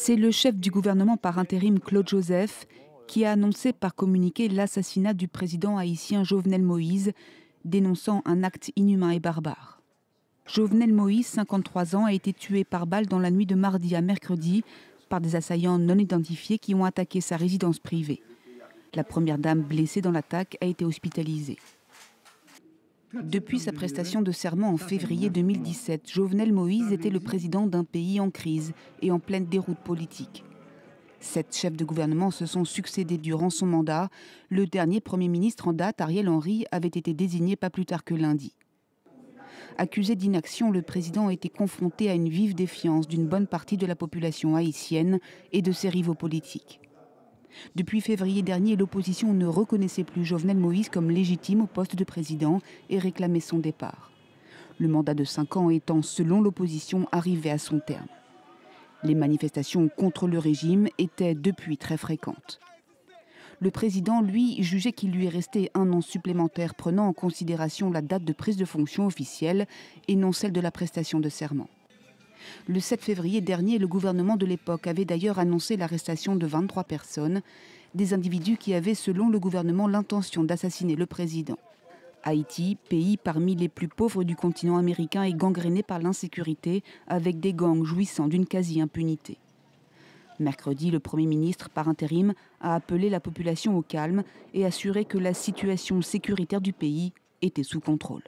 C'est le chef du gouvernement par intérim Claude Joseph qui a annoncé par communiqué l'assassinat du président haïtien Jovenel Moïse, dénonçant un acte inhumain et barbare. Jovenel Moïse, 53 ans, a été tué par balle dans la nuit de mardi à mercredi par des assaillants non identifiés qui ont attaqué sa résidence privée. La première dame blessée dans l'attaque a été hospitalisée. Depuis sa prestation de serment en février 2017, Jovenel Moïse était le président d'un pays en crise et en pleine déroute politique. 7 chefs de gouvernement se sont succédés durant son mandat. Le dernier Premier ministre en date, Ariel Henry, avait été désigné pas plus tard que lundi. Accusé d'inaction, le président a été confronté à une vive défiance d'une bonne partie de la population haïtienne et de ses rivaux politiques. Depuis février dernier, l'opposition ne reconnaissait plus Jovenel Moïse comme légitime au poste de président et réclamait son départ. Le mandat de 5 ans étant, selon l'opposition, arrivé à son terme. Les manifestations contre le régime étaient depuis très fréquentes. Le président, lui, jugeait qu'il lui restait 1 an supplémentaire, prenant en considération la date de prise de fonction officielle et non celle de la prestation de serment. Le 7 février dernier, le gouvernement de l'époque avait d'ailleurs annoncé l'arrestation de 23 personnes, des individus qui avaient, selon le gouvernement, l'intention d'assassiner le président. Haïti, pays parmi les plus pauvres du continent américain, est gangréné par l'insécurité, avec des gangs jouissant d'une quasi-impunité. Mercredi, le Premier ministre, par intérim, a appelé la population au calme et assuré que la situation sécuritaire du pays était sous contrôle.